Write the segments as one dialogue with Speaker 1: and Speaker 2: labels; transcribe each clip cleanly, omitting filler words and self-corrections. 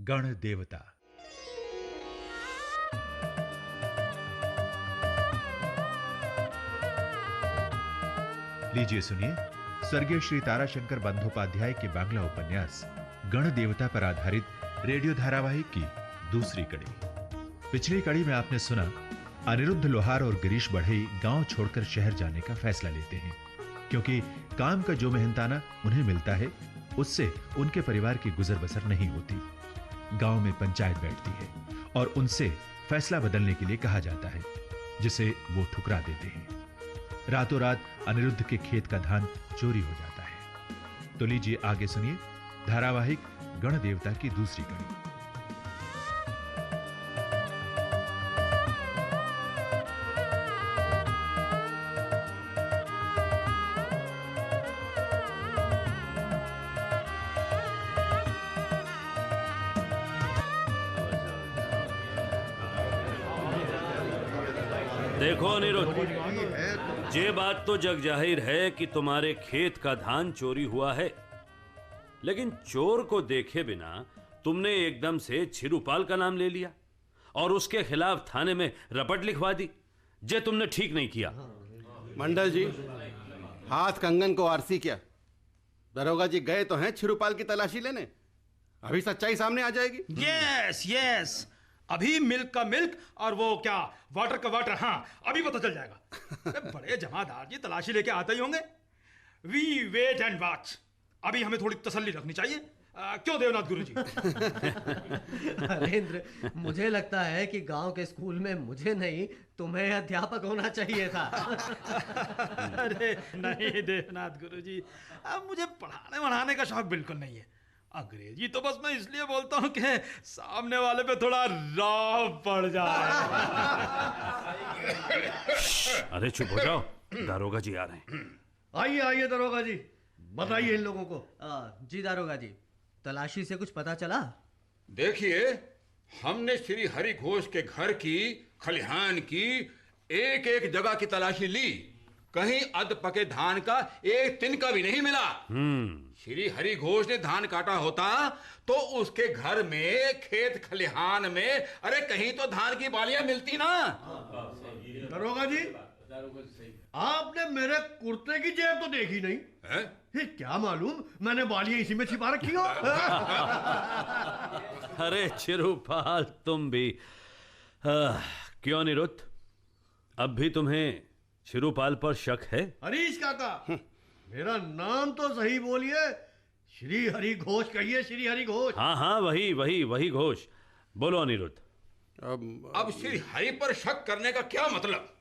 Speaker 1: गण देवता। लीजिए सुनिए स्वर्गीय श्री ताराशंकर बंदोपाध्याय के बांग्ला उपन्यास गण देवता पर आधारित रेडियो धारावाहिक की दूसरी कड़ी। पिछली कड़ी में आपने सुना अनिरुद्ध लोहार और गिरीश बढ़ई गांव छोड़कर शहर जाने का फैसला लेते हैं, क्योंकि काम का जो मेहनताना उन्हें मिलता है उससे उनके परिवार की गुजर बसर नहीं होती। गांव में पंचायत बैठती है और उनसे फैसला बदलने के लिए कहा जाता है, जिसे वो ठुकरा देते हैं। रातों रात अनिरुद्ध के खेत का धान चोरी हो जाता है। तो लीजिए आगे सुनिए धारावाहिक गण देवता की दूसरी कड़ी।
Speaker 2: देखो अनिरुद्ध, ये बात तो जग जाहिर है कि तुम्हारे खेत का धान चोरी हुआ है, लेकिन चोर को देखे बिना तुमने एकदम से छिरूपाल का नाम ले लिया और उसके खिलाफ थाने में रपट लिखवा दी। जे तुमने ठीक नहीं किया।
Speaker 3: मंडल जी, हाथ कंगन को आरसी क्या? दरोगा जी गए तो हैं छिरूपाल की तलाशी लेने, अभी सच्चाई सामने आ जाएगी।
Speaker 4: यस यस, अभी मिल्क का मिल्क और वो क्या वाटर का वाटर, हाँ अभी पता चल जाएगा। बड़े जमादार जी तलाशी लेके आते ही होंगे। We wait and watch. अभी हमें थोड़ी तसल्ली रखनी चाहिए। क्यों देवनाथ गुरुजी?
Speaker 5: हरेंद्र, मुझे लगता है कि गांव के स्कूल में मुझे नहीं तुम्हें अध्यापक होना चाहिए था।
Speaker 4: अरे नहीं देवनाथ गुरुजी, अब मुझे पढ़ाने वढ़ाने का शौक बिल्कुल नहीं है। अंग्रेजी तो बस मैं इसलिए बोलता हूँ कि सामने वाले पे थोड़ा राव पड़ जाए।
Speaker 2: अरे चुप हो जाओ, दारोगा जी आ रहे हैं।
Speaker 5: आइए आइए दरोगा जी, बताइए इन लोगों को। जी दारोगा जी, तलाशी से कुछ पता चला?
Speaker 6: देखिए, हमने श्री हरि घोष के घर की, खलिहान की, एक एक जगह की तलाशी ली। कहीं अध पके धान का एक तिनका भी नहीं मिला। श्री हरि घोष ने धान काटा होता तो उसके घर में, खेत खलिहान में, अरे कहीं तो धान की बालियां मिलती ना।
Speaker 5: दरोगा जी, आपने मेरे कुर्ते की जेब तो देखी नहीं
Speaker 6: है?
Speaker 5: क्या मालूम मैंने बालियां इसी में छिपा रखी हो।
Speaker 2: अरे छिरूपाल, तुम भी क्यों अनिरुद्ध, अब भी तुम्हें छिरूपाल पर शक है?
Speaker 5: हरीश काका, मेरा नाम तो सही बोलिए। श्री हरि घोष कहिए, श्री हरि घोष।
Speaker 2: हाँ हाँ, वही वही वही घोष। बोलो अनिरुद्ध।
Speaker 6: अब श्री हरि पर शक करने का क्या मतलब?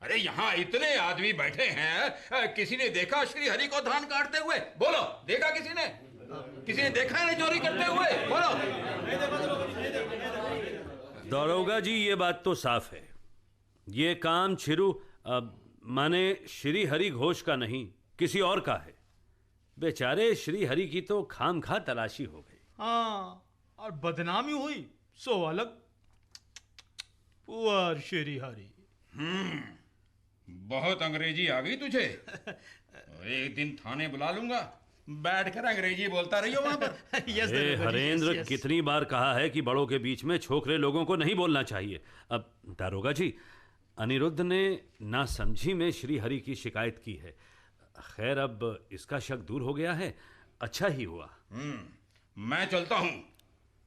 Speaker 6: अरे यहाँ इतने आदमी बैठे हैं, किसी ने देखा श्री हरि को धान काटते हुए? बोलो, देखा किसी ने? किसी ने देखा है चोरी करते हुए? बोलो।
Speaker 2: दारोगा जी, ये बात तो साफ है, ये काम माने श्री हरि घोष का नहीं, किसी और का है। बेचारे श्री हरि की तो खामखा तलाशी हो गई।
Speaker 4: हाँ, और बदनामी हुई सो अलग। पुअर श्री हरि।
Speaker 6: बहुत अंग्रेजी आ गई तुझे। एक दिन थाने बुला लूंगा, बैठकर अंग्रेजी बोलता रहियो वहां पर।
Speaker 4: Yes
Speaker 2: Harendra,
Speaker 4: yes.
Speaker 2: कितनी बार कहा है कि बड़ों के बीच में छोकरे लोगों को नहीं बोलना चाहिए। अब दारोगा जी, अनिरुद्ध ने नासमझी में श्री हरि की शिकायत की है। खैर, अब इसका शक दूर हो गया है, अच्छा ही हुआ।
Speaker 6: मैं चलता हूं।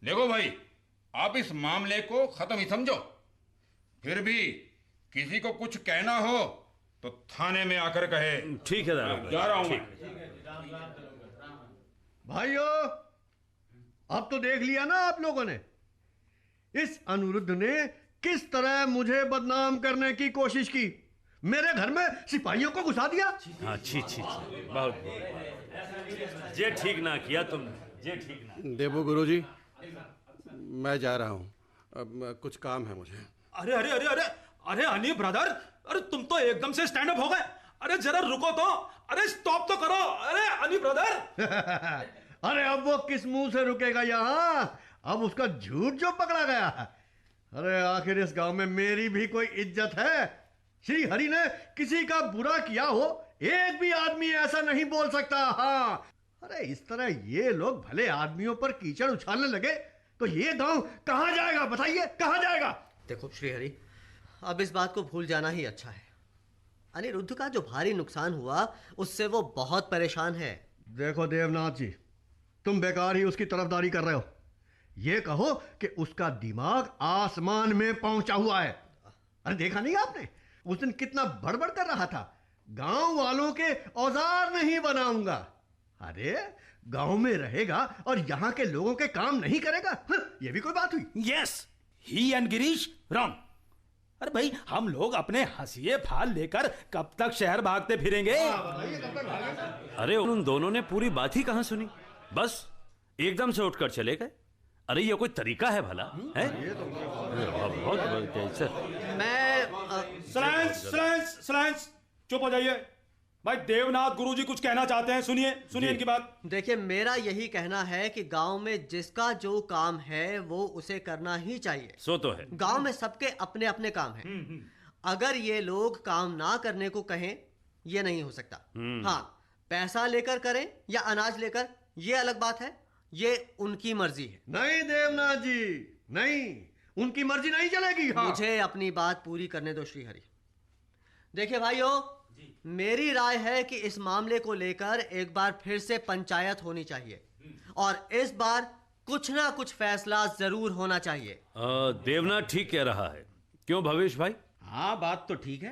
Speaker 6: देखो भाई, आप इस मामले को खत्म ही समझो। फिर भी किसी को कुछ कहना हो तो थाने में आकर कहे।
Speaker 2: ठीक है दारोगा,
Speaker 6: जा रहा हूं मैं।
Speaker 5: भाइयों, अब तो देख लिया ना आप लोगों ने, इस अनिरुद्ध ने किस तरह मुझे बदनाम करने की कोशिश की। मेरे घर में सिपाहियों को घुसा दिया।
Speaker 2: हाँ, छी छी छी, बहुत ये ठीक ना किया तुम, ये ठीक ना।
Speaker 3: देवो गुरुजी, मैं जा रहा हूँ, अब कुछ काम है मुझे।
Speaker 4: अरे अरे अरे अरे अरे अनी ब्रदर, अरे तुम तो एकदम से स्टैंड अप हो गए। अरे जरा रुको तो, अरे स्टॉप तो करो। अरे अनी ब्रदर।
Speaker 5: अरे अब वो किस मुंह से रुकेगा यहाँ? अब उसका झूठ जो पकड़ा गया है। अरे आखिर इस गांव में मेरी भी कोई इज्जत है। श्री हरि ने किसी का बुरा किया हो, एक भी आदमी ऐसा नहीं बोल सकता। हाँ, अरे इस तरह ये लोग भले आदमियों पर कीचड़ उछालने लगे तो ये गांव कहां जाएगा? बताइए, कहां जाएगा?
Speaker 7: देखो श्रीहरि, अब इस बात को भूल जाना ही अच्छा है। अनिरुद्ध का जो भारी नुकसान हुआ उससे वो बहुत परेशान है।
Speaker 5: देखो देवनाथ जी, तुम बेकार ही उसकी तरफदारी कर रहे हो। ये कहो कि उसका दिमाग आसमान में पहुंचा हुआ है। अरे देखा नहीं आपने उस दिन कितना बड़बड़ कर रहा था, गांव वालों के औजार नहीं बनाऊंगा। अरे गांव में रहेगा और यहां के लोगों के काम नहीं करेगा? ये भी कोई बात हुई?
Speaker 4: Yes, he and Girish wrong. अरे भाई, हम लोग अपने हंसिए फाल लेकर कब तक शहर भागते फिरेंगे?
Speaker 2: अरे उन दोनों ने पूरी बात ही कहां सुनी, बस एकदम से उठकर चले गए। अरे ये कोई तरीका है भला? है बहुत कैसे?
Speaker 7: मैं
Speaker 4: साइलेंस, चुप हो जाइए। भाई देवनाथ गुरुजी कुछ कहना चाहते हैं, सुनिए इनकी बात।
Speaker 7: देखिए, मेरा यही कहना है कि गांव में जिसका जो काम है वो उसे करना ही चाहिए।
Speaker 2: सो तो है।
Speaker 7: गांव में सबके अपने अपने काम हैं। अगर ये लोग काम ना करने को कहें, ये नहीं हो सकता। हाँ, पैसा लेकर करें या अनाज लेकर, ये अलग बात है, ये उनकी मर्जी है।
Speaker 5: नहीं देवनाथ जी, नहीं, उनकी मर्जी नहीं चलेगी। हाँ।
Speaker 7: मुझे अपनी बात पूरी करने दो श्रीहरि। देखिए भाइयों, मेरी राय है कि इस मामले को लेकर एक बार फिर से पंचायत होनी चाहिए और इस बार कुछ ना कुछ फैसला जरूर होना चाहिए।
Speaker 2: देवनाथ ठीक कह रहा है, क्यों भवेश भाई?
Speaker 8: हाँ, बात तो ठीक है।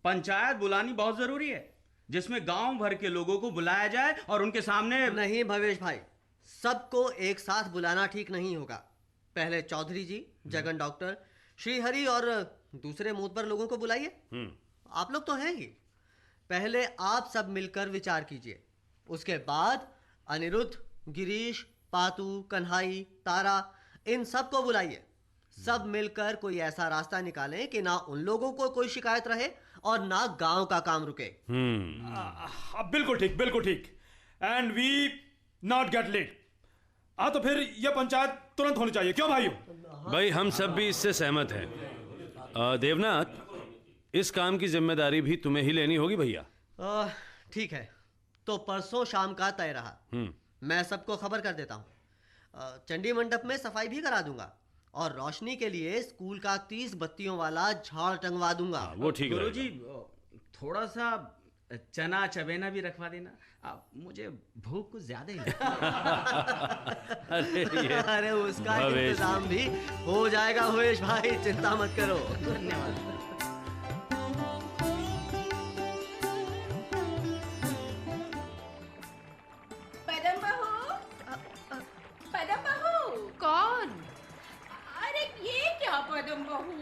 Speaker 8: पंचायत बुलानी बहुत जरूरी है, जिसमें गांव भर के लोगों को बुलाया जाए और उनके सामने।
Speaker 7: नहीं भवेश भाई, सबको एक साथ बुलाना ठीक नहीं होगा। पहले चौधरी जी, जगन डॉक्टर, श्रीहरि और दूसरे मोतबर लोगों को बुलाइए। आप लोग तो हैं ही। पहले आप सब मिलकर विचार कीजिए, उसके बाद अनिरुद्ध, गिरीश, पातू, कन्हाई, तारा, इन सब को बुलाइए। सब मिलकर कोई ऐसा रास्ता निकालें कि ना उन लोगों को कोई शिकायत रहे और ना गांव का काम रुके।
Speaker 4: बिल्कुल ठीक। And we not get late. तो फिर यह पंचायत तुरंत होनी चाहिए, क्यों भाइयों?
Speaker 2: भाई हम सब भी इससे सहमत हैं। देवनाथ, इस काम की जिम्मेदारी भी तुम्हें ही लेनी होगी भैया।
Speaker 7: ठीक है, तो परसों शाम का तय रहा। मैं सबको खबर कर देता हूँ। चंडी मंडप में सफाई भी करा दूंगा और रोशनी के लिए स्कूल का 30 बत्तियों वाला झाड़ टंगवा दूंगा।
Speaker 2: वो ठीक है
Speaker 8: गुरुजी, थोड़ा सा चना चबेना भी रखवा देना। मुझे भूख कुछ ज्यादा ही
Speaker 7: अरे उसका इंतजाम भी हो जाएगा भवेश भाई, चिंता मत करो।
Speaker 8: धन्यवाद।
Speaker 9: कौन? अरे ये क्या पदम बहू,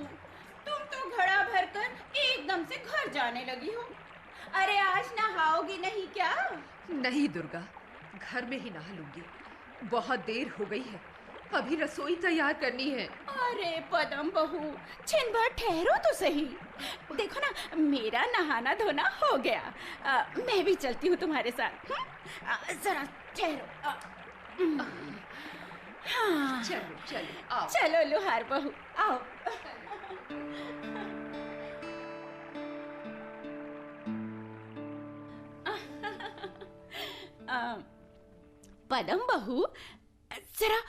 Speaker 9: तुम तो घड़ा भरकर एकदम से घर जाने लगी हो। अरे आज नहाओगी नहीं क्या?
Speaker 10: नहीं दुर्गा, घर में ही नहा लूंगी। बहुत देर हो गई है, अभी रसोई तैयार करनी है।
Speaker 9: अरे पदम बहू, छिन भर ठहरो तो सही। देखो ना, मेरा नहाना धोना हो गया। मैं भी चलती हूँ तुम्हारे साथ। जरा ठहरो। हाँ।
Speaker 10: चलो आओ।
Speaker 9: चलो लोहार बहू, आओ। पदम बहू, जरा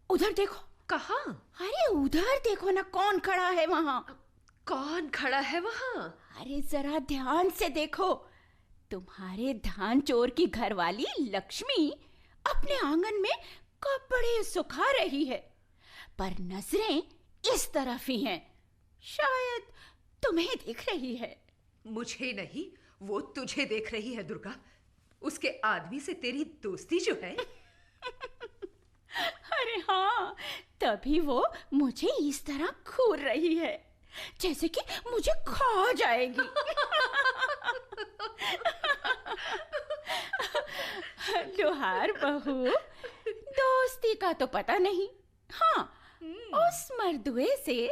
Speaker 9: उधर देखो।
Speaker 10: कहाँ?
Speaker 9: अरे उधर देखो ना, कौन खड़ा है वहाँ?
Speaker 10: कौन खड़ा है वहाँ?
Speaker 9: अरे जरा ध्यान से देखो। तुम्हारे धान चोर की घरवाली लक्ष्मी अपने आंगन में कपड़े सुखा रही है, पर नजरें इस तरफ ही हैं। शायद तुम्हें देख रही है।
Speaker 10: मुझे नहीं, वो तुझे देख रही है दुर्गा। उसके आदमी से तेरी दोस्ती जो है।
Speaker 9: अरे हाँ, तभी वो मुझे इस तरह घूर रही है जैसे कि मुझे खा जाएगी। लोहार बहू, दोस्ती का तो पता नहीं। हाँ, उस मर्दुए से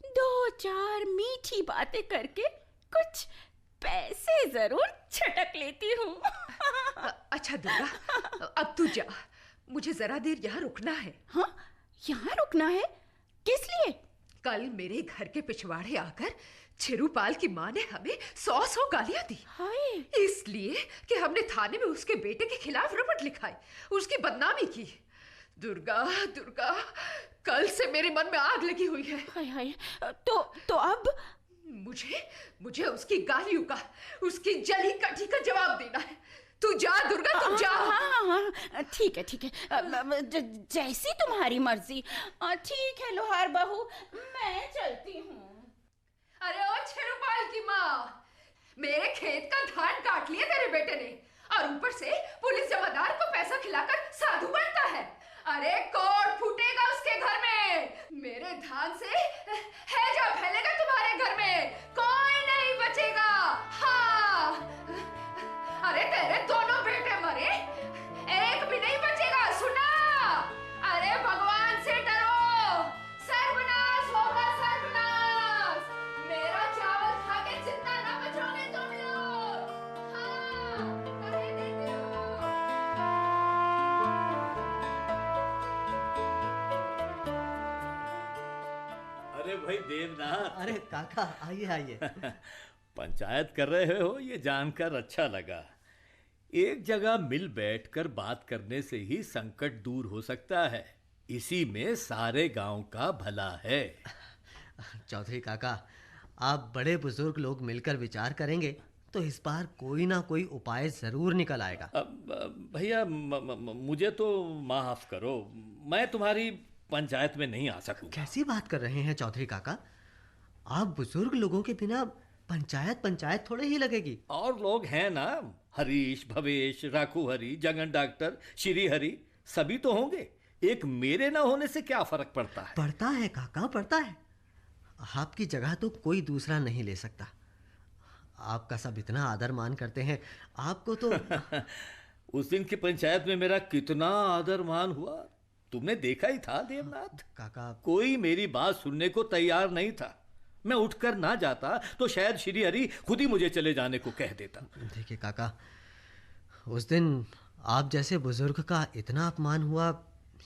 Speaker 9: 2-4 मीठी बातें करके कुछ पैसे जरूर छटक लेती हूँ।
Speaker 10: अच्छा दुर्गा, अब तू जा, मुझे जरा देर यहाँ रुकना है।
Speaker 9: हाँ, यहाँ रुकना है? किस लिए?
Speaker 10: कल मेरे घर के पिछवाड़े आकर छिरूपाल की माँ ने हमें 100 गालियां दी।
Speaker 9: हाय।
Speaker 10: इसलिए कि हमने थाने में उसके बेटे के खिलाफ रिपोर्ट लिखाई, उसकी बदनामी की। दुर्गा दुर्गा, कल से मेरे मन में आग लगी हुई है।
Speaker 9: हाय हाय, तो अब
Speaker 10: मुझे उसकी गालियों का, उसकी जली कटी का जवाब देना है। तू जा दुर्गा, तू जा।
Speaker 9: हाँ, ठीक है, जैसी तुम्हारी मर्जी। ठीक है लोहार बहू, मैं चलती हूँ।
Speaker 10: अरे ओ छिरुपाल की माँ, मेरे खेत का धान काट लिया तेरे बेटे ने, और ऊपर से पुलिस जमादार को पैसा खिलाकर साधु बनता है। अरे कोट फूटेगा उसके घर में। मेरे धान से हैजा फैलेगा तुम्हारे घर में, कोई नहीं बचेगा। हाँ, अरे तेरे दोनों बेटे मरे, एक भी नहीं बचेगा। सुना? अरे भगवान से डरो, सर्वनाश होगा सर्वनाश। मेरा चावल खा के जिंदा ना बचोगे तुम लोग। हाँ, कहे देती हूँ।
Speaker 2: अरे भाई देवनाथ।
Speaker 7: अरे काका, आइए आइए।
Speaker 2: पंचायत कर रहे हो, ये जानकर अच्छा लगा। एक जगह मिल बैठकर बात करने से ही संकट दूर हो सकता है। इसी में सारे गांव का भला है।
Speaker 7: चौधरी काका, आप बड़े बुजुर्ग लोग मिलकर विचार करेंगे तो इस बार कोई ना कोई उपाय जरूर निकल आएगा।
Speaker 2: भैया मुझे तो माफ करो, मैं तुम्हारी पंचायत में नहीं आ सकूंगा।
Speaker 7: कैसी बात कर रहे हैं चौधरी काका? आप बुजुर्ग लोगों के बिना पंचायत थोड़े ही लगेगी।
Speaker 2: और लोग हैं ना, हरीश, भवेश, राखू हरी, जगन डॉक्टर, श्री हरी, सभी तो होंगे। एक मेरे ना होने से क्या फर्क पड़ता है?
Speaker 7: पड़ता है काका, पड़ता है। आपकी जगह तो कोई दूसरा नहीं ले सकता। आपका सब इतना आदर मान करते हैं, आपको तो
Speaker 2: उस दिन की पंचायत में मेरा कितना आदर मान हुआ, तुमने देखा ही था देवनाथ।
Speaker 7: काका,
Speaker 2: कोई मेरी बात सुनने को तैयार नहीं था। मैं उठकर ना जाता तो शायद श्री हरि खुद ही मुझे चले जाने को कह देता।
Speaker 7: देखिए काका, उस दिन आप जैसे बुजुर्ग का इतना अपमान हुआ,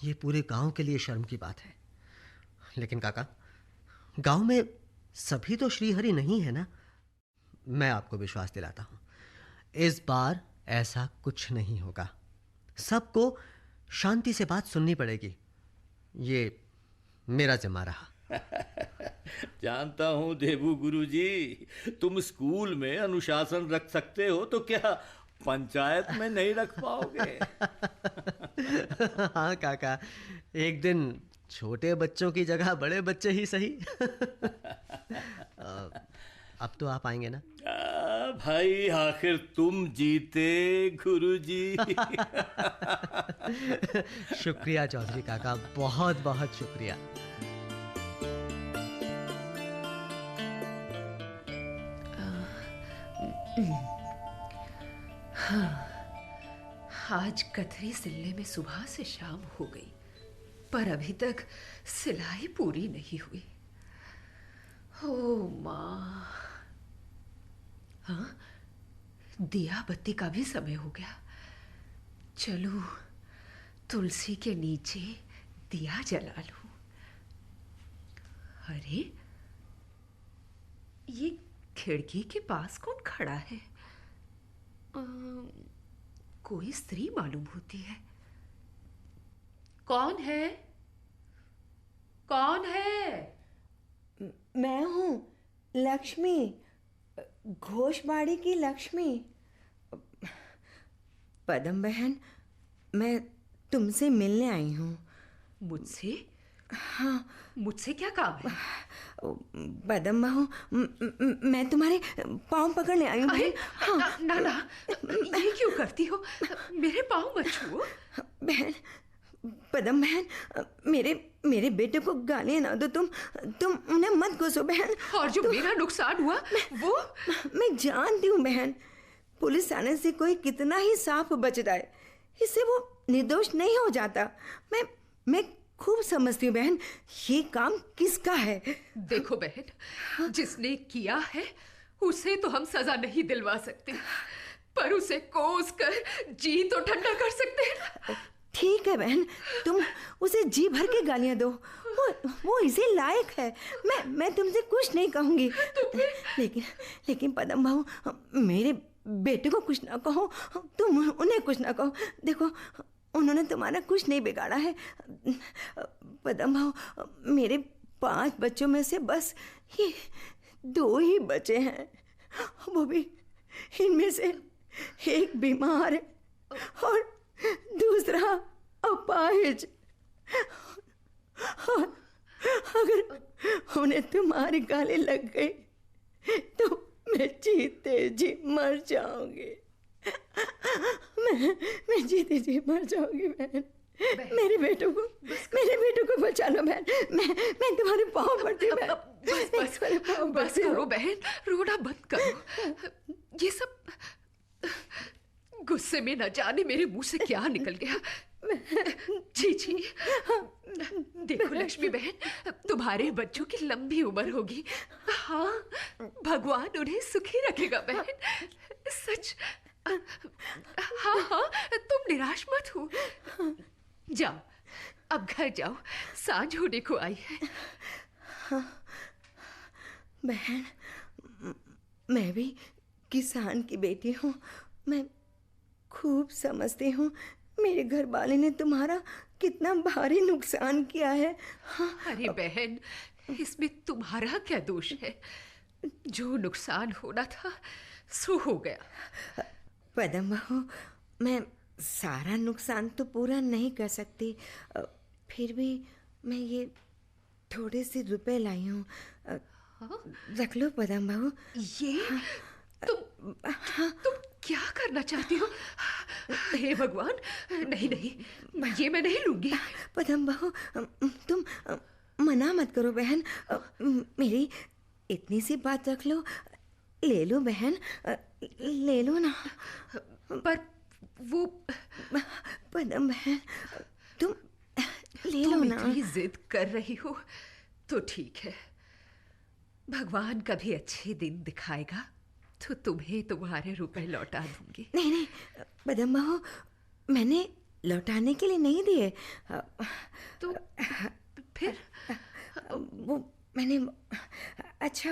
Speaker 7: ये पूरे गांव के लिए शर्म की बात है। लेकिन काका, गांव में सभी तो श्रीहरि नहीं है ना। मैं आपको विश्वास दिलाता हूं, इस बार ऐसा कुछ नहीं होगा। सबको शांति से बात सुननी पड़ेगी, ये मेरा जिम्मा रहा।
Speaker 2: जानता हूं देवू गुरुजी, तुम स्कूल में अनुशासन रख सकते हो तो क्या पंचायत में नहीं रख पाओगे?
Speaker 7: हाँ काका, एक दिन छोटे बच्चों की जगह बड़े बच्चे ही सही। अब तो आप आएंगे ना?
Speaker 2: भाई आखिर तुम जीते गुरुजी।
Speaker 7: शुक्रिया चौधरी काका, बहुत बहुत शुक्रिया।
Speaker 10: हाँ, आज कतरी सिलने में सुबह से शाम हो गई, पर अभी तक सिलाई पूरी नहीं हुई। ओ माँ, हाँ, दिया बत्ती का भी समय हो गया। चलो तुलसी के नीचे दिया जला लूं। अरे, ये खिड़की के पास कौन खड़ा है? कोई स्त्री मालूम होती है। कौन है? कौन है?
Speaker 11: मैं हूँ लक्ष्मी, घोषबाड़ी की लक्ष्मी। पदम बहन, मैं तुमसे मिलने आई हूँ।
Speaker 10: मुझसे?
Speaker 11: हाँ।
Speaker 10: मुझसे क्या काम है?
Speaker 11: पदम बहू, मैं तुम्हारे पाँव पकड़ने आई हूँ।
Speaker 10: हाँ। ना, ये क्यों करती हो? मेरे पाँव मत छुओ।
Speaker 11: बहन, पदम बहन, मेरे बेटे को गालियाँ ना दो। तुम उन्हें मत घुसो बहन।
Speaker 10: और जो मेरा नुकसान हुआ वो?
Speaker 11: मैं जानती हूँ बहन, पुलिस आने से कोई कितना ही सांप बच जाए, इससे वो निर्दोष नहीं हो जाता। मैं खूब समझती हूँ बहन, ये काम किसका है।
Speaker 10: देखो बहन, जिसने किया है उसे तो हम सजा नहीं दिलवा सकते, पर उसे कोस कर जी तो ठंडा कर सकते हैं।
Speaker 11: ठीक है बहन, तुम उसे जी भर के गालियां दो, वो इसे लायक है। मैं तुमसे कुछ नहीं कहूंगी। लेकिन पदम बहू, मेरे बेटे को कुछ ना कहो, तुम उन्हें कुछ ना कहो। देखो, उन्होंने तुम्हारा कुछ नहीं बिगाड़ा है पदम भाव। मेरे 5 बच्चों में से बस ये 2 ही बचे हैं, वो भी इनमें से एक बीमार है और दूसरा अपाहिज। और अगर उन्हें तुम्हारी गाली लग गई तो मैं जीते जी मर जाऊंगी। मैं जीते जी मर जाऊंगी बहन। मेरे बेटों को बचा लो बहन। मैं तुम्हारे पाँव पड़ती हूँ बहन।
Speaker 10: बस करो बहन, रोना बंद करो। ये सब गुस्से में न जाने मेरे मुंह से क्या निकल गया। जी देखो लक्ष्मी बहन, तुम्हारे बच्चों की लंबी उम्र होगी। हाँ, भगवान उन्हें सुखी रखेगा बहन, सच। हाँ, तुम निराश मत हो। जाओ, अब घर जाओ, सांझ होने को आई है।
Speaker 11: हाँ, बहन, मैं भी किसान की बेटी हूँ। मैं खूब समझती हूँ मेरे घर वाले ने तुम्हारा कितना भारी नुकसान किया है। हाँ।
Speaker 10: अरे बहन, इसमें तुम्हारा क्या दोष है? जो नुकसान होना था सो हो गया।
Speaker 11: पदम बहू, मैं सारा नुकसान तो पूरा नहीं कर सकती, फिर भी मैं ये थोड़े से रुपए लाई हूँ। रख लो पदम बहू।
Speaker 10: ये तुम क्या करना चाहती हो? हे भगवान, नहीं, ये मैं नहीं लूंगी।
Speaker 11: पदम बहू, तुम मना मत करो बहन। मेरी इतनी सी बात रख लो। ले लो बहन, ले लो ना।
Speaker 10: पर वो
Speaker 11: पदम बहन, तुम ले लो ना।
Speaker 10: इतनी जिद कर रही हो तो ठीक है। भगवान कभी अच्छे दिन दिखाएगा तो तुम्हें तुम्हारे रुपए लौटा दूंगी।
Speaker 11: नहीं पदम बहू, मैंने लौटाने के लिए नहीं दिए।
Speaker 10: तो फिर
Speaker 11: वो मैंने। अच्छा,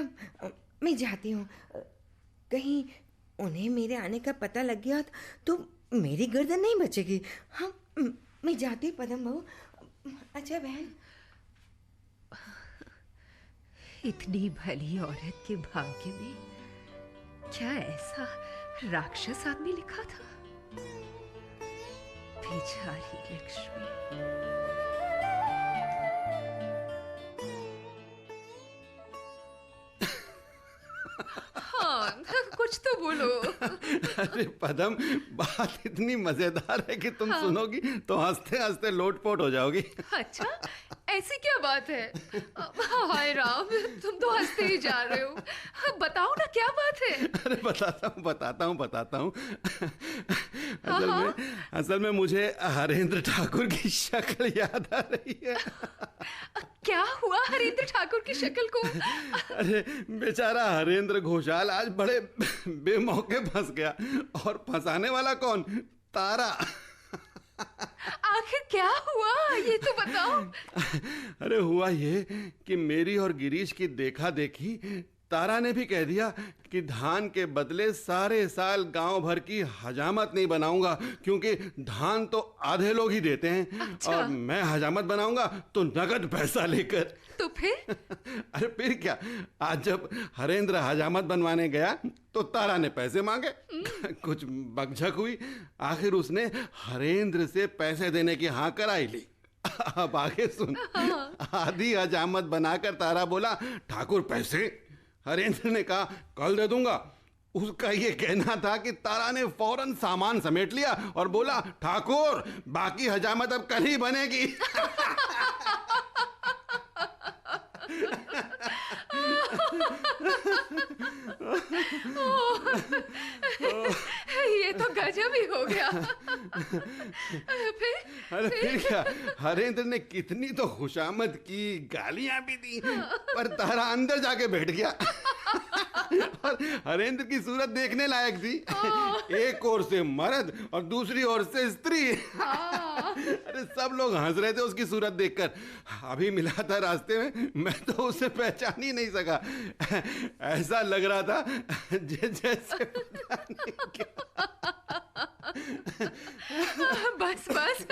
Speaker 11: मैं जाती हूँ। कहीं उन्हें मेरे आने का पता लग गया तो मेरी गर्दन नहीं बचेगी। हाँ, मैं जाती हूँ पदम बहू। अच्छा बहन।
Speaker 10: इतनी भली औरत के भाग्य में क्या ऐसा राक्षस आदमी लिखा था? बेचारी लक्ष्मी। हाँ, कुछ तो बोलो।
Speaker 3: अरे पदम, बात इतनी मजेदार है कि तुम सुनोगी तो हंसते हंसते लोटपोट हो जाओगी।
Speaker 10: अच्छा, ऐसी क्या बात है? हाय राम, तुम तो हंसते ही जा रहे हो। बताओ ना, क्या बात है?
Speaker 3: अरे बताता हूँ। असल में मुझे हरेंद्र ठाकुर की शक्ल याद आ रही है।
Speaker 10: क्या हुआ हरेंद्र ठाकुर की शक्ल को?
Speaker 3: अरे बेचारा हरेंद्र घोषाल आज बड़े बेमौके फंस गया। और फंसाने वाला कौन? तारा।
Speaker 10: आखिर क्या हुआ, ये तो बताओ।
Speaker 3: अरे हुआ ये कि मेरी और गिरीश की देखा देखी तारा ने भी कह दिया कि धान के बदले सारे साल गांव भर की हजामत नहीं बनाऊंगा, क्योंकि धान तो आधे लोग ही देते हैं। अच्छा। और मैं हजामत बनाऊंगा तो नगद पैसा लेकर।
Speaker 10: तो फिर?
Speaker 3: अरे फिर क्या, आज जब हरेंद्र हजामत बनवाने गया तो तारा ने पैसे मांगे। कुछ बकझक हुई, आखिर उसने हरेंद्र से पैसे देने की हाँ कराई ली। अब आगे सुन। आधी हजामत बनाकर तारा बोला, ठाकुर पैसे? हरेंद्र ने कहा, कल दे दूंगा। उसका ये कहना था कि तारा ने फौरन सामान समेट लिया और बोला, ठाकुर बाकी हजामत अब कल ही बनेगी।
Speaker 10: ये तो गजब ही हो गया।
Speaker 3: फिर क्या, हरेंद्र ने कितनी तो खुशामद की, गालियां भी दी, पर तारा अंदर जाके बैठ गया। और हरेंद्र की सूरत देखने लायक थी। एक ओर से मर्द और दूसरी ओर से स्त्री। अरे सब लोग हंस रहे थे उसकी सूरत देखकर। अभी मिला था रास्ते में, मैं तो उसे पहचान ही नहीं सका। ऐसा लग रहा था जैसे
Speaker 10: बस बस,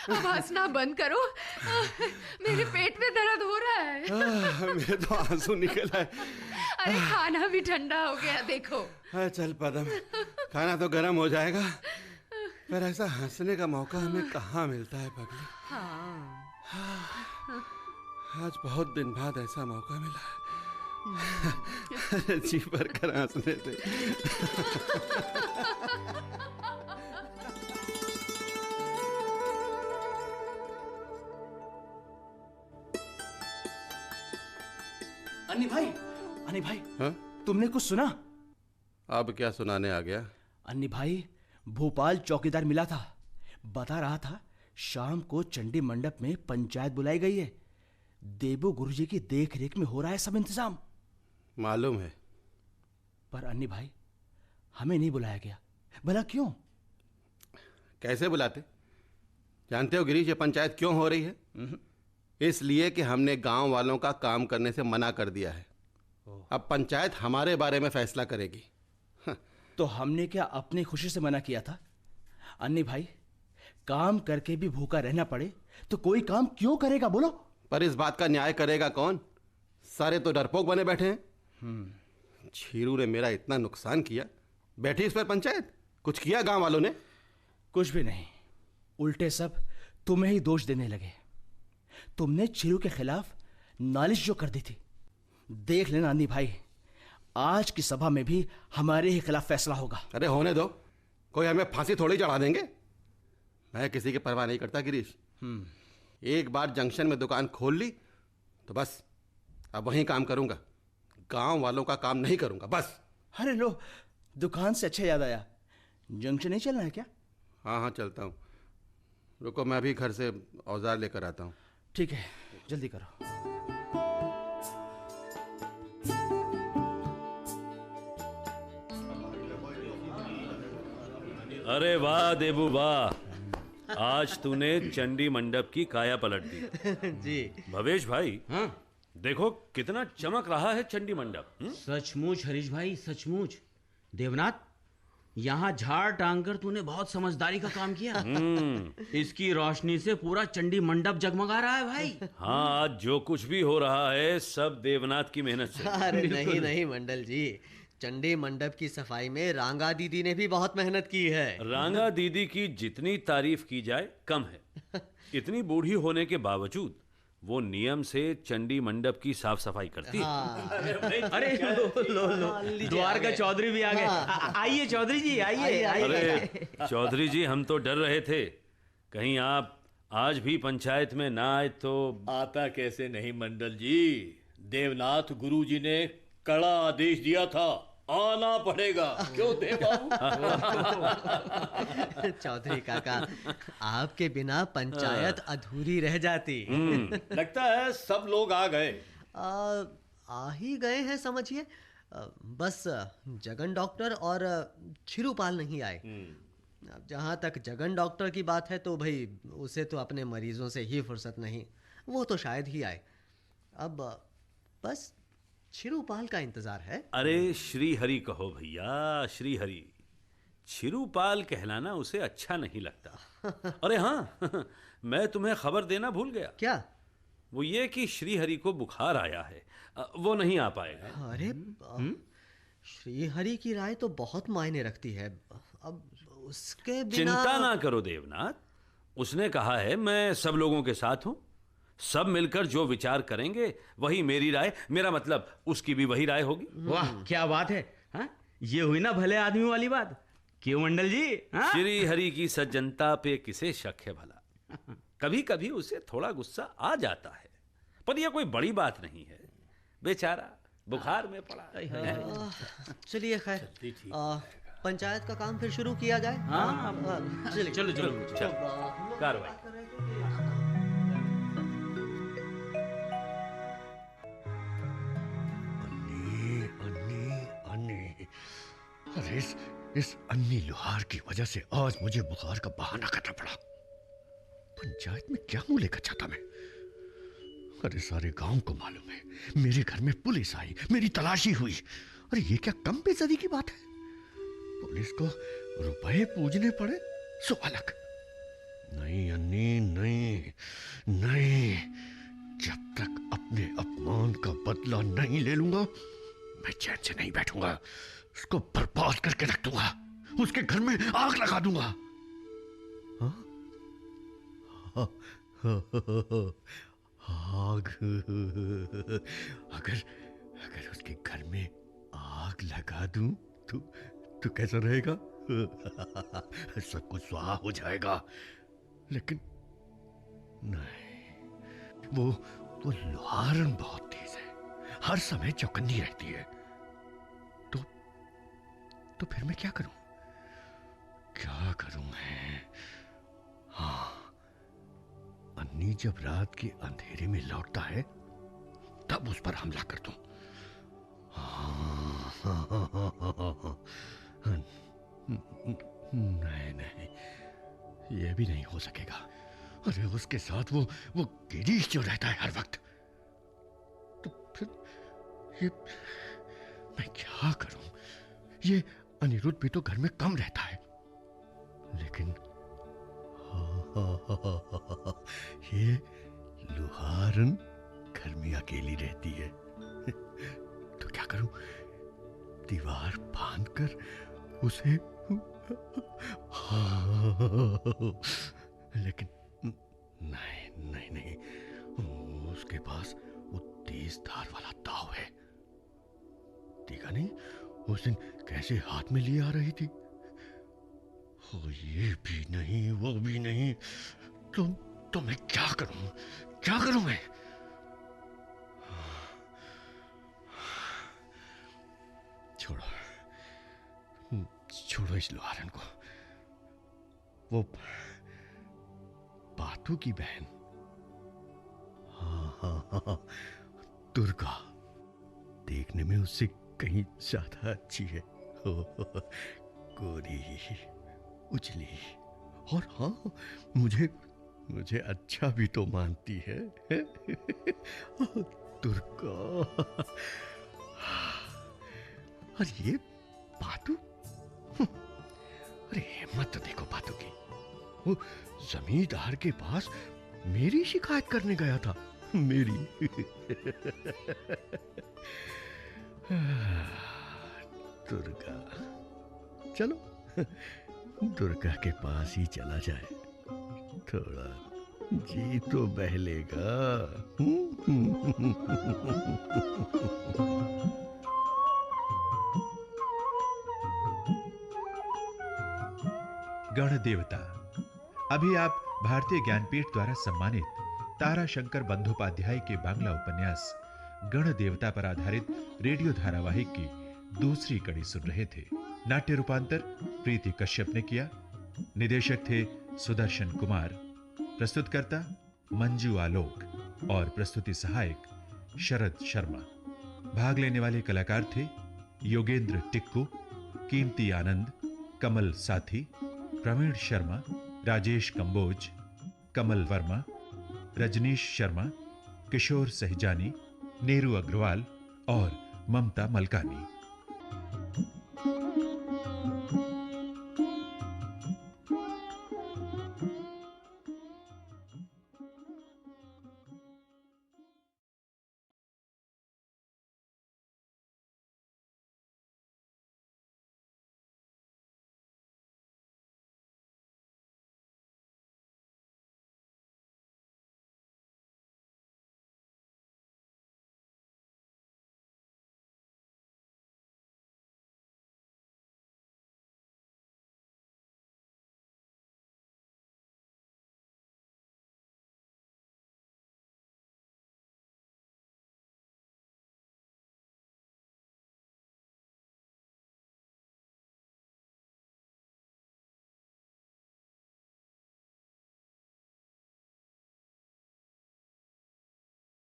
Speaker 10: अब हंसना बंद करो। मेरे पेट में दर्द हो रहा है।
Speaker 3: मेरे तो आंसू निकल आए।
Speaker 10: अरे खाना भी ठंडा हो गया, देखो।
Speaker 3: चल पदम, खाना तो गर्म हो जाएगा, पर ऐसा हंसने का मौका हमें कहाँ मिलता है पगली। आज बहुत दिन बाद ऐसा मौका मिला है। जी भर कर हंसने से।
Speaker 12: अन्नी भाई,
Speaker 3: हाँ?
Speaker 12: तुमने कुछ सुना?
Speaker 3: अब क्या सुनाने आ गया?
Speaker 12: अन्नी भाई, भोपाल चौकीदार मिला था, बता रहा था शाम को चंडी मंडप में पंचायत बुलाई गई है। देबू गुरुजी की देख रेख में हो रहा है सब इंतजाम।
Speaker 3: मालूम है,
Speaker 12: पर अन्नी भाई हमें नहीं बुलाया गया, भला क्यों?
Speaker 3: कैसे बुलाते? जानते हो गिरीश, ये पंचायत क्यों हो रही है? इसलिए कि हमने गांव वालों का काम करने से मना कर दिया है। अब पंचायत हमारे बारे में फैसला करेगी।
Speaker 12: तो हमने क्या अपनी खुशी से मना किया था? अन्नी भाई, काम करके भी भूखा रहना पड़े तो कोई काम क्यों करेगा बोलो?
Speaker 3: पर इस बात का न्याय करेगा कौन? सारे तो डरपोक बने बैठे हैं। छीरू ने मेरा इतना नुकसान किया, बैठी इस पर पंचायत। कुछ किया गांव वालों ने?
Speaker 12: कुछ भी नहीं, उल्टे सब तुम्हें ही दोष देने लगे। तुमने छीरू के खिलाफ नालिश जो कर दी थी, देख लेना अन्नी भाई, आज की सभा में भी हमारे ही खिलाफ फैसला होगा।
Speaker 3: अरे होने दो, कोई हमें फांसी थोड़ी चढ़ा देंगे। मैं किसी की परवाह नहीं करता गिरीश। एक बार जंक्शन में दुकान खोल ली तो बस अब वहीं काम करूंगा, गांव वालों का काम नहीं करूंगा बस।
Speaker 12: अरे लो, दुकान से अच्छा याद आया, जंक्शन नहीं चलना है क्या?
Speaker 3: हाँ चलता हूँ, रुको मैं अभी घर से औजार लेकर आता हूँ।
Speaker 12: ठीक है, जल्दी करो।
Speaker 2: अरे वाह देबू वाह, आज तूने चंडी मंडप की काया पलट दी।
Speaker 8: जी
Speaker 2: भवेश भाई,
Speaker 8: हाँ,
Speaker 2: देखो कितना चमक रहा है चंडी मंडप।
Speaker 8: सचमुच हरीश भाई, सचमुच। देवनाथ, यहाँ झाड़ टांग कर तूने बहुत समझदारी का काम किया। इसकी रोशनी से पूरा चंडी मंडप जगमगा रहा है भाई।
Speaker 2: हाँ, आज जो कुछ भी हो रहा है सब देवनाथ की मेहनत से।
Speaker 7: अरे नहीं नहीं मंडल जी, चंडी मंडप की सफाई में रांगा दीदी ने भी बहुत मेहनत की है।
Speaker 2: रांगा दीदी की जितनी तारीफ की जाए कम है। इतनी बूढ़ी होने के बावजूद वो नियम से चंडी मंडप की साफ सफाई करती है।
Speaker 8: अरे लो, द्वार का चौधरी भी आ गए। आइए चौधरी जी, आइए।
Speaker 2: अरे चौधरी जी, हम तो डर रहे थे कहीं आप आज भी पंचायत में ना आए तो।
Speaker 13: आता कैसे नहीं मंडल जी, देवनाथ गुरुजी ने कड़ा आदेश दिया था, आना पड़ेगा। क्यों दे बाबू?
Speaker 7: चौधरी काका, आपके बिना पंचायत अधूरी रह जाती।
Speaker 13: लगता है सब लोग आ गए।
Speaker 7: आ ही गए हैं समझिए। बस जगन डॉक्टर और छिरूपाल नहीं आए। अब जहाँ तक जगन डॉक्टर की बात है तो भाई उसे तो अपने मरीजों से ही फुर्सत नहीं, वो तो शायद ही आए। अब बस छिरूपाल का इंतजार है।
Speaker 2: अरे श्री हरि कहो भैया, श्री हरि। छिरूपाल कहलाना उसे अच्छा नहीं लगता। अरे हाँ, मैं तुम्हें खबर देना भूल गया।
Speaker 7: क्या?
Speaker 2: वो ये कि श्री हरि को बुखार आया है, वो नहीं आ पाएगा।
Speaker 7: अरे श्री हरि की राय तो बहुत मायने रखती है। अब उसके बिना...
Speaker 2: चिंता ना करो देवनाथ, उसने कहा है मैं सब लोगों के साथ हूं, सब मिलकर जो विचार करेंगे वही मेरी राय, मेरा मतलब उसकी भी वही राय होगी।
Speaker 8: वाह क्या बात है। हाँ? ये हुई ना भले आदमी वाली बात। क्यों मंडल जी? हाँ?
Speaker 2: श्री हरि की सज्जनता पे किसे शक है भला? कभी कभी उसे थोड़ा गुस्सा आ जाता है, पर यह कोई बड़ी बात नहीं है, बेचारा बुखार में पड़ा है।
Speaker 7: चलिए खैर, पंचायत का काम फिर शुरू किया जाए।
Speaker 8: हाँ, चलो
Speaker 2: कार्रवाई।
Speaker 5: अरे इस अन्नी लोहार की वजह से आज मुझे बुखार का बहाना करना पड़ा। पंचायत में क्या मुंह लेकर जाता मैं? अरे सारे गांव को मालूम है, मेरे घर में पुलिस आई, मेरी तलाशी हुई। अरे ये क्या कम बेइज्जती की बात है? पुलिस को रुपए पूजने पड़े सो अलग। नहीं अन्नी, नहीं नहीं, जब तक अपने अपमान का बदला नहीं ले लूंगा मैं चैन से नहीं बैठूंगा। उसको बर्बाद करके रख दूंगा, उसके घर में आग लगा दूंगा। आग? अगर उसके घर में आग लगा दूं तो कैसा रहेगा? सब कुछ स्वाहा हो जाएगा। लेकिन नहीं, वो लुहारन बहुत तेज है, हर समय चौकन्नी रहती है। तो फिर मैं क्या करूं? क्या करूं मैं? हाँ, अन्नी जब रात के अंधेरे में लौटता है तब उस पर हमला कर दूं। नहीं, ये भी नहीं हो सकेगा। अरे उसके साथ वो गिरीश जो रहता है हर वक्त, तो फिर ये मैं क्या करूं? ये अनिरुद्ध भी तो घर में कम रहता है, लेकिन ये लुहारन घर में अकेली रहती है। तो क्या करूं? दीवार बांधकर उसे लेकिन नहीं, उसके पास वो तेज धार वाला दाव है। देखा नहीं उस दिन कैसे हाथ में लिए आ रही थी? ये भी नहीं, वो भी नहीं, तो मैं क्या करूं मैं? छोड़ो इस लुहारन को। वो बातू की बहन, हाँ, दुर्गा, देखने में उससे कहीं ज्यादा अच्छी है। गोरी, उजली, और हाँ, मुझे अच्छा भी तो मानती है। दुर्गा। और ये बातू, अरे हिम्मत तो देखो बातू की। वो जमींदार के पास मेरी शिकायत करने गया था, मेरी। दुर्गा, चलो दुर्गा के पास ही चला जाए, थोड़ा जी तो बहलेगा।
Speaker 1: गण देवता। अभी आप भारतीय ज्ञानपीठ द्वारा सम्मानित ताराशंकर बंदोपाध्याय के बांग्ला उपन्यास गण देवता पर आधारित रेडियो धारावाहिक की दूसरी कड़ी सुन रहे थे। नाट्य रूपांतर प्रीति कश्यप ने किया। निदेशक थे सुदर्शन कुमार। प्रस्तुतकर्ता मंजू आलोक और प्रस्तुति सहायक शरद शर्मा। भाग लेने वाले कलाकार थे योगेंद्र टिक्कू, कीर्ति आनंद, कमल साथी, प्रवीण शर्मा, राजेश कंबोज, कमल वर्मा, रजनीश शर्मा, किशोर सहजानी, नेहरू अग्रवाल और ममता मलकानी।